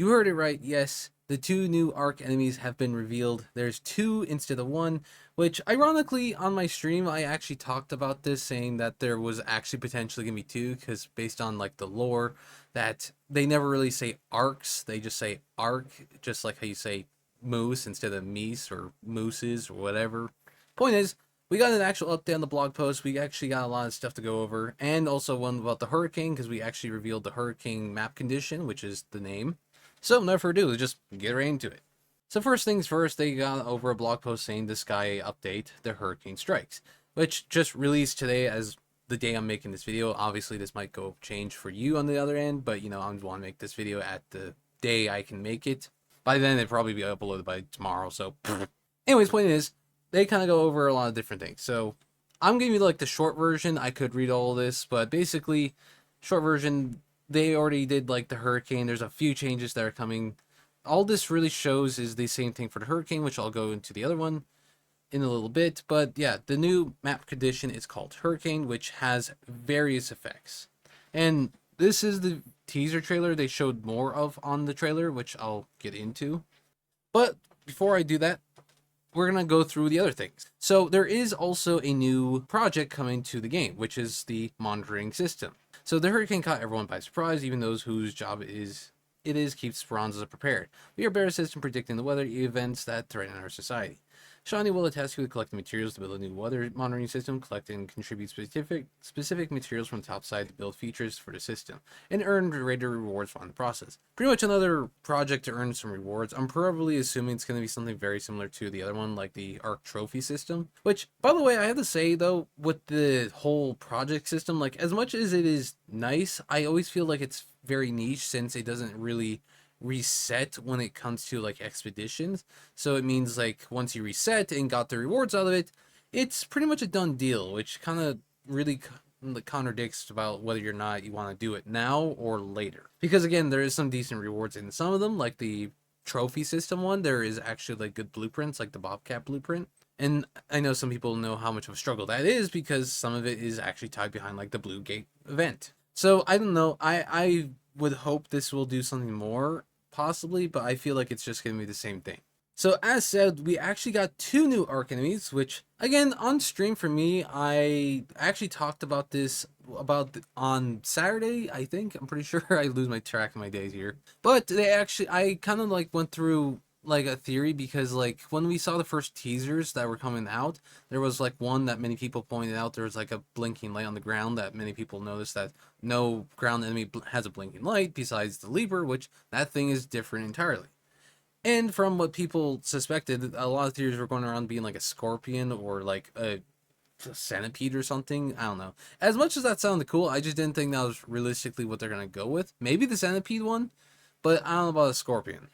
You heard it right, yes. The two new arc enemies have been revealed. There's two instead of one, which ironically on my stream I actually talked about this, saying that there was actually potentially gonna be two, because based on like the lore, that they never really say arcs, they just say arc, just like how you say moose instead of meese or mooses or whatever. Point is, we got an actual update on the blog post. We actually got a lot of stuff to go over, and also one about the hurricane, because we actually revealed the hurricane map condition, which is the name. So, no further ado, let's just get right into it. So, first things first, they got over a blog post saying the sky update, the hurricane strikes, which just released today as the day I'm making this video. Obviously, this might go change for you on the other end, but I want to make this video at the day I can make it. By then, it'll probably be uploaded by tomorrow, so. Anyways, point is, they kind of go over a lot of different things. So, I'm giving you like the short version. I could read all this, but basically, short version, they already did like the hurricane. There's a few changes that are coming. All this really shows is the same thing for the hurricane, which I'll go into the other one in a little bit. But yeah, the new map condition is called Hurricane, which has various effects. And this is the teaser trailer they showed more of on the trailer, which I'll get into. But before I do that, we're going to go through the other things. So there is also a new project coming to the game, which is the monitoring system. So the hurricane caught everyone by surprise, even those whose job it is keep Speranza prepared. We are better assisted in predicting the weather events that threaten our society. Shawnee will attest to collecting materials to build a new weather monitoring system, collect and contribute specific materials from the top side to build features for the system, and earn raider rewards on the process. Pretty much another project to earn some rewards. I'm probably assuming it's going to be something very similar to the other one, like the Arc Trophy system. Which, by the way, I have to say though, with the whole project system, like as much as it is nice, I always feel like it's very niche since it doesn't really reset when it comes to like expeditions. So it means like once you reset and got the rewards out of it, it's pretty much a done deal, which kind of really contradicts about whether or not you want to do it now or later. Because again, there is some decent rewards in some of them, like the trophy system one. There is actually like good blueprints, like the Bobcat blueprint. And I know some people know how much of a struggle that is because some of it is actually tied behind like the Blue Gate event. So I don't know. I would hope this will do something more, possibly, but I feel like it's just going to be the same thing. So as said, we actually got two new arc enemies, which again on stream for me, I actually talked about this on Saturday. I think I'm pretty sure I lose my track of my days here, but I kind of like went through like a theory because like when we saw the first teasers that were coming out, there was like one that many people pointed out. There was like a blinking light on the ground that many people noticed that no ground enemy has a blinking light besides the leaper, which that thing is different entirely. And from what people suspected, a lot of theories were going around being like a scorpion or like a centipede or something. I don't know. As much as that sounded cool, I just didn't think that was realistically what they're gonna go with. Maybe the centipede one, but I don't know about a scorpion.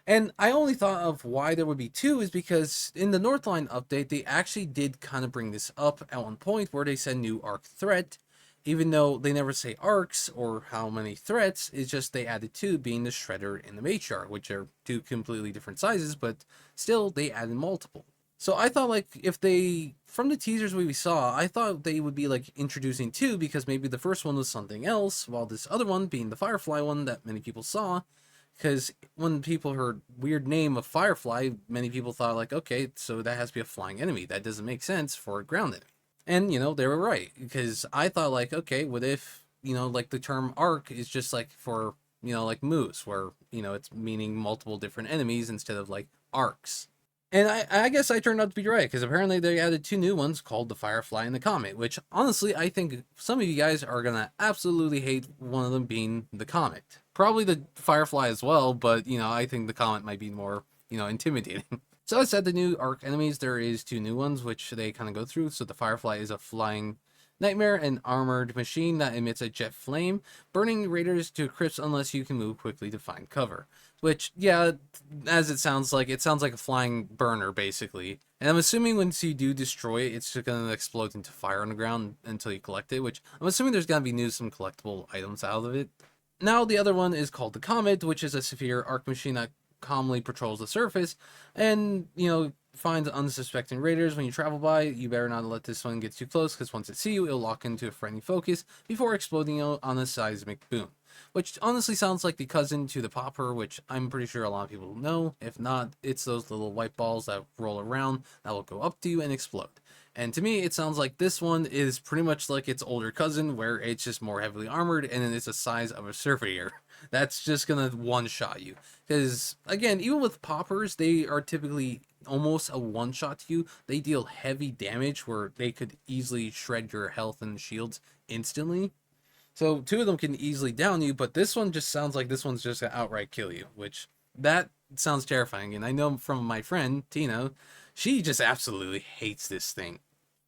And I only thought of why there would be two is because in the Northline update, they actually did kind of bring this up at one point where they said new arc threat, even though they never say arcs or how many threats. It's just they added two, being the Shredder and the Matriarch, which are two completely different sizes, but still they added multiple. So I thought like if they, from the teasers we saw, I thought they would be like introducing two because maybe the first one was something else, while this other one being the Firefly one that many people saw. Because when people heard weird name of Firefly, many people thought like, okay, so that has to be a flying enemy. That doesn't make sense for a ground enemy. And, they were right. Because I thought like, okay, what if, like the term arc is just like for, like moose, where, it's meaning multiple different enemies instead of like arcs. And I guess I turned out to be right, because apparently they added two new ones called the Firefly and the Comet, which honestly, I think some of you guys are going to absolutely hate one of them being the Comet. Probably the Firefly as well, but, I think the Comet might be more, intimidating. So I said the new arc enemies, there is two new ones, which they kind of go through. So the Firefly is a flying nightmare, an armored machine that emits a jet flame, burning raiders to crisp unless you can move quickly to find cover. Which, yeah, as it sounds like a flying burner, basically. And I'm assuming once you do destroy it, it's just going to explode into fire on the ground until you collect it, which I'm assuming there's going to be some collectible items out of it. Now, the other one is called the Comet, which is a severe arc machine that calmly patrols the surface and, finds unsuspecting raiders when you travel by. You better not let this one get too close, because once it sees you, it'll lock into a friendly focus before exploding on a seismic boom. which honestly sounds like the cousin to the popper, which I'm pretty sure a lot of people know. If not, it's those little white balls that roll around that will go up to you and explode. And to me, it sounds like this one is pretty much like its older cousin, where it's just more heavily armored and then it's the size of a surveyor. That's just gonna one-shot you. Because, again, even with poppers, they are typically almost a one-shot to you. They deal heavy damage where they could easily shred your health and shields instantly. So two of them can easily down you, but this one just sounds like this one's just gonna outright kill you, which that sounds terrifying. And I know from my friend, Tina, she just absolutely hates this thing.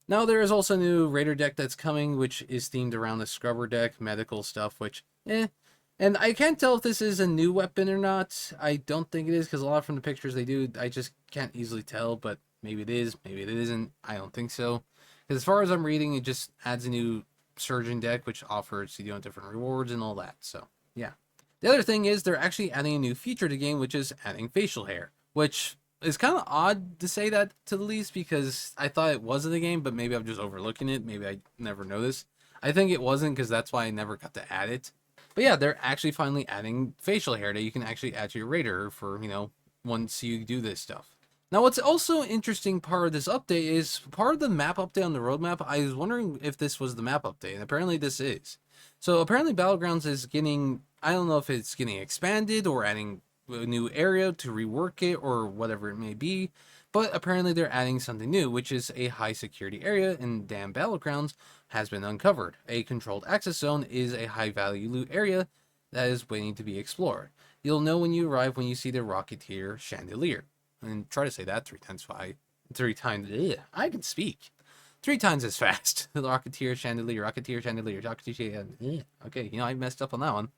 Now there is also a new Raider deck that's coming, which is themed around the Scrubber deck, medical stuff, which, And I can't tell if this is a new weapon or not. I don't think it is, because a lot from the pictures they do, I just can't easily tell, but maybe it is, maybe it isn't. I don't think so. Because as far as I'm reading, it just adds a new surgeon deck, which offers, different rewards and all that, so, yeah. The other thing is they're actually adding a new feature to the game, which is adding facial hair, which is kind of odd to say that to the least, because I thought it was in the game, but maybe I'm just overlooking it. Maybe I never noticed. I think it wasn't, because that's why I never got to add it. But yeah, they're actually finally adding facial hair that you can actually add to your Raider for, once you do this stuff. Now, what's also interesting part of this update is part of the map update on the roadmap. I was wondering if this was the map update, and apparently this is. So apparently Battlegrounds is getting, I don't know if it's getting expanded or adding a new area to rework it or whatever it may be, but apparently they're adding something new, which is a high security area in damn Battlegrounds has been uncovered. A controlled access zone is a high value loot area that is waiting to be explored. You'll know when you arrive when you see the Rocketeer Chandelier. And try to say that 3 times 5. 3 times, I can speak. 3 times as fast. The Rocketeer Chandelier, Rocketeer Chandelier, Rocketeer Chandelier. Okay, I messed up on that one.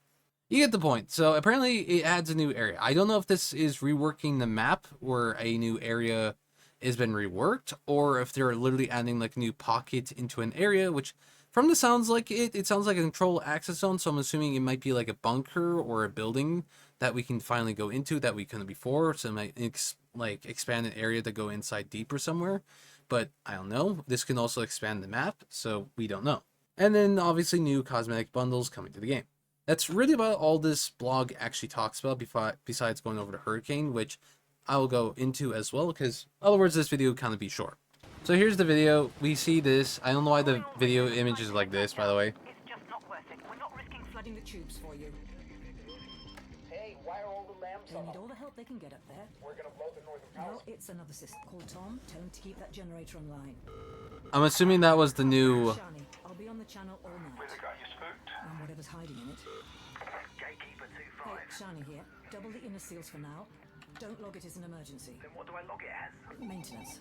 You get the point. So apparently it adds a new area. I don't know if this is reworking the map where a new area has been reworked, or if they're literally adding like a new pocket into an area, which from the sounds like it sounds like a control access zone. So I'm assuming it might be like a bunker or a building that we can finally go into that we couldn't before. So it might expand an area to go inside deeper somewhere. But I don't know. This can also expand the map, so we don't know. And then obviously new cosmetic bundles coming to the game. That's really about all this blog actually talks about, besides going over to Hurricane, which I will go into as well, because otherwise this video kind of be short. So here's the video. We see this. I don't know why the video image is like this, by the way. It's just not worth it. We're not risking flooding the tubes for you. Hey, why are all the lamps They on? need all the help they can get up there. We're gonna blow the northern power. No, it's another system. Call Tom. Tell him to keep that generator online. I'm assuming that was the new... Shani, I'll be on the channel all night. Where's the guy you spooked? And whatever's hiding in it. Gatekeeper Hey, 2-5. Shani here. Double the inner seals for now. Don't log it as an emergency. Then what do I log it as? Maintenance.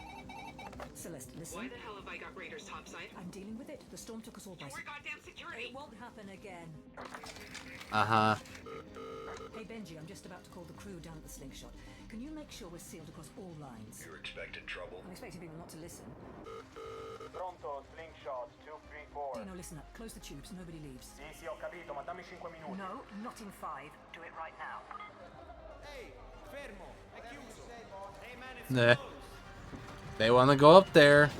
Celeste, listen. Why the hell have I got Raiders topside? I'm dealing with it. The storm took us all by More goddamn security! It won't happen again. Uh-huh. Hey, Benji, I'm just about to call the crew down at the slingshot. Can you make sure we're sealed across all lines? You're expecting trouble. I'm expecting people not to listen. Pronto, slingshot 234. Dino, listen up. Close the tubes. Nobody leaves. Sì, sì, ho capito, ma dammi 5 minuti. No, not in 5. Do it right now. Ehi, fermo, è chiuso. Hey man, it's Nah. They want to go up there.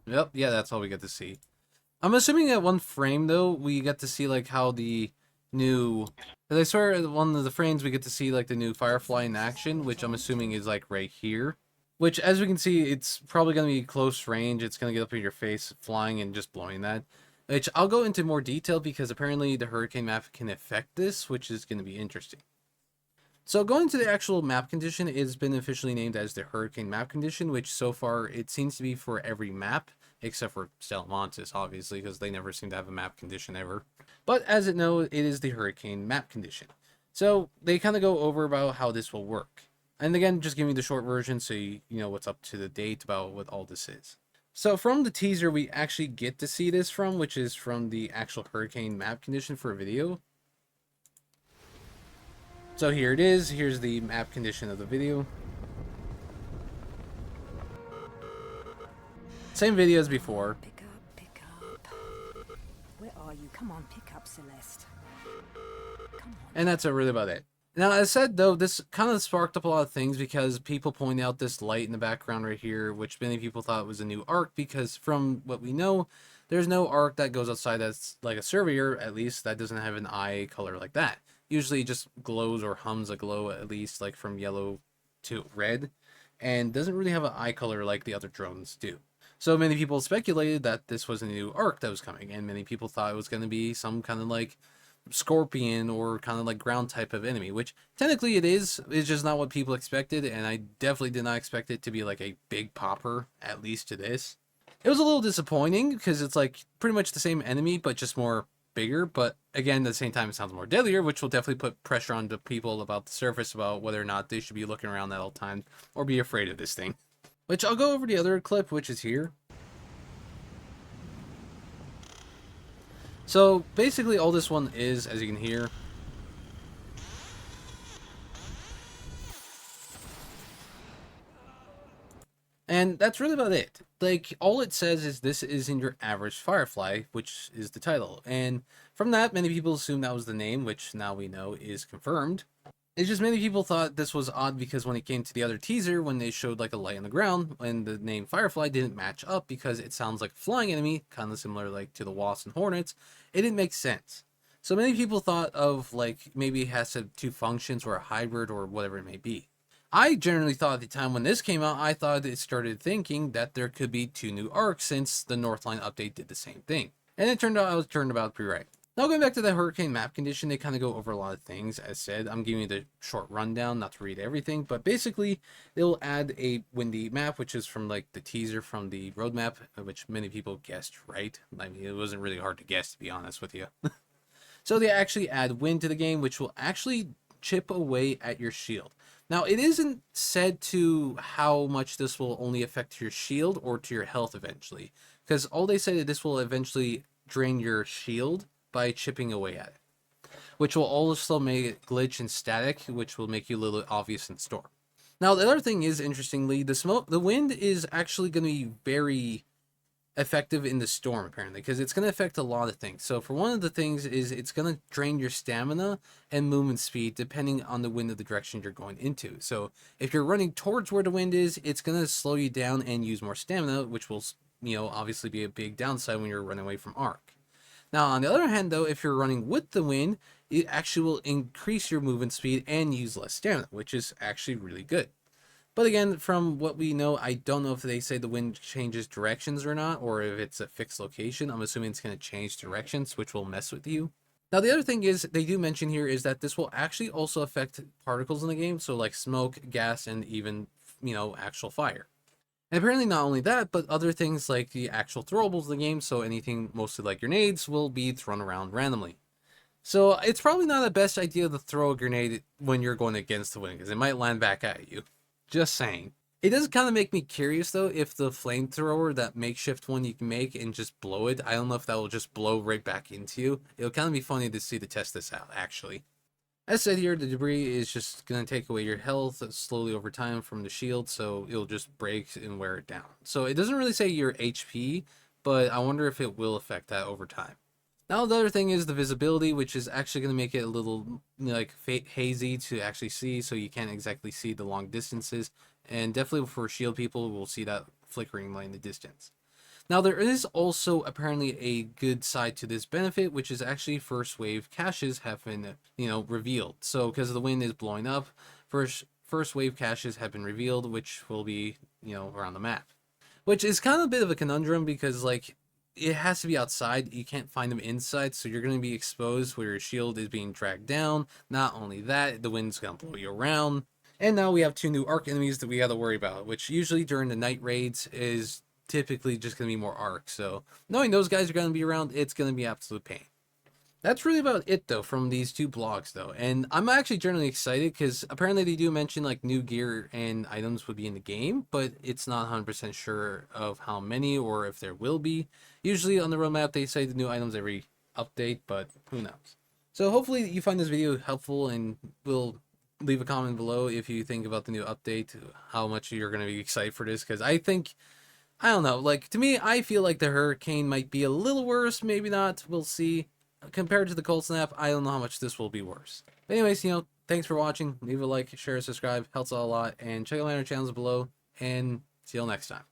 Yep, yeah, that's all we get to see. I'm assuming at one frame, though, we get to see, like, how the new... I swear at one of the frames we get to see, like, the new Firefly in action, which I'm assuming is, like, right here. Which, as we can see, it's probably going to be close range. It's going to get up in your face, flying and just blowing that. Which I'll go into more detail, because apparently the Hurricane map can affect this, which is going to be interesting. So going to the actual map condition, it's been officially named as the Hurricane map condition, which so far it seems to be for every map, except for Stellamontis, obviously, because they never seem to have a map condition ever. But as it knows, it is the Hurricane map condition. So they kind of go over about how this will work. And again, just give me the short version so you know what's up to the date about what all this is. So from the teaser, we actually get to see this from, which is from the actual Hurricane map condition for a video. So here it is. Here's the map condition of the video. Same video as before. Pick up. Where are you? Come on, pick up, Celeste. Come on. And that's really about it. Now, as said, though, this kind of sparked up a lot of things because people point out this light in the background right here, which many people thought was a new arc because from what we know, there's no arc that goes outside that's like a surveyor, at least, that doesn't have an eye color like that. Usually it just glows or hums a glow, at least like from yellow to red, and doesn't really have an eye color like the other drones do. So many people speculated that this was a new arc that was coming, and many people thought it was going to be some kind of like scorpion or kind of like ground type of enemy, which technically it is. It's just not what people expected, and I definitely did not expect it to be like a big popper, at least to this. It was a little disappointing because it's like pretty much the same enemy, but just more bigger. But again, at the same time, it sounds more deadlier, which will definitely put pressure on the people about the surface about whether or not they should be looking around at all times or be afraid of this thing. Which I'll go over the other clip, which is here. So basically all this one is, as you can hear, and that's really about it. Like, all it says is this isn't your average Firefly, which is the title. And from that, many people assume that was the name, which now we know is confirmed. It's just many people thought this was odd because when it came to the other teaser, when they showed like a light on the ground, and the name Firefly didn't match up because it sounds like a flying enemy, kind of similar like to the Wasps and Hornets, it didn't make sense. So many people thought of like maybe it has to have two functions or a hybrid or whatever it may be. I generally thought at the time when this came out, I thought it started thinking that there could be two new arcs since the Northline update did the same thing. And it turned out I was turned about pretty right. Now going back to the hurricane map condition, they kind of go over a lot of things. As said, I'm giving you the short rundown, not to read everything, but basically they'll add a windy map, which is from like the teaser from the roadmap, which many people guessed right. I mean, it wasn't really hard to guess, to be honest with you. So they actually add wind to the game, which will actually chip away at your shield. Now, it isn't said to how much this will only affect your shield or to your health eventually, because all they say that this will eventually drain your shield by chipping away at it, which will also make it glitch and static, which will make you a little obvious in storm. Now, the other thing is, interestingly, the wind is actually going to be very effective in the storm, apparently, because it's going to affect a lot of things. So for one of the things is it's going to drain your stamina and movement speed depending on the wind of the direction you're going into. So if you're running towards where the wind is, it's going to slow you down and use more stamina, which will, obviously be a big downside when you're running away from arc. Now, on the other hand, though, if you're running with the wind, it actually will increase your movement speed and use less stamina, which is actually really good. But again, from what we know, I don't know if they say the wind changes directions or not, or if it's a fixed location. I'm assuming it's going to change directions, which will mess with you. Now, the other thing is, they do mention here is that this will actually also affect particles in the game, so like smoke, gas, and even, actual fire. And apparently not only that, but other things like the actual throwables in the game, so anything mostly like grenades will be thrown around randomly. So it's probably not the best idea to throw a grenade when you're going against the wind, because it might land back at you. Just saying. It does kind of make me curious, though, if the flamethrower, that makeshift one you can make and just blow it, I don't know if that will just blow right back into you. It'll kind of be funny to see to test this out, actually. As said here, the debris is just going to take away your health slowly over time from the shield, so it'll just break and wear it down. So it doesn't really say your HP, but I wonder if it will affect that over time. Now the other thing is the visibility, which is actually going to make it a little like hazy to actually see, so you can't exactly see the long distances. And definitely for shield people, we'll see that flickering light in the distance. Now, there is also apparently a good side to this benefit, which is actually first wave caches have been, revealed. So because the wind is blowing up, first wave caches have been revealed, which will be, around the map. Which is kind of a bit of a conundrum because, like, it has to be outside. You can't find them inside, so you're going to be exposed where your shield is being dragged down. Not only that, the wind's going to blow you around. And now we have two new arc enemies that we got to worry about, which usually during the night raids is typically just going to be more arc. So knowing those guys are going to be around, it's going to be absolute pain. That's really about it, though, from these two blogs, though. And I'm actually generally excited because apparently they do mention like new gear and items would be in the game, but it's not 100% sure of how many or if there will be. Usually on the roadmap, they say the new items every update, but who knows. So hopefully you find this video helpful, and will leave a comment below if you think about the new update, how much you're going to be excited for this, because I don't know, like, to me, I feel like the Hurricane might be a little worse, maybe not, we'll see. Compared to the Cold Snap, I don't know how much this will be worse. But anyways, thanks for watching, leave a like, share, subscribe, helps out a lot, and check out my other channels below, and see you all next time.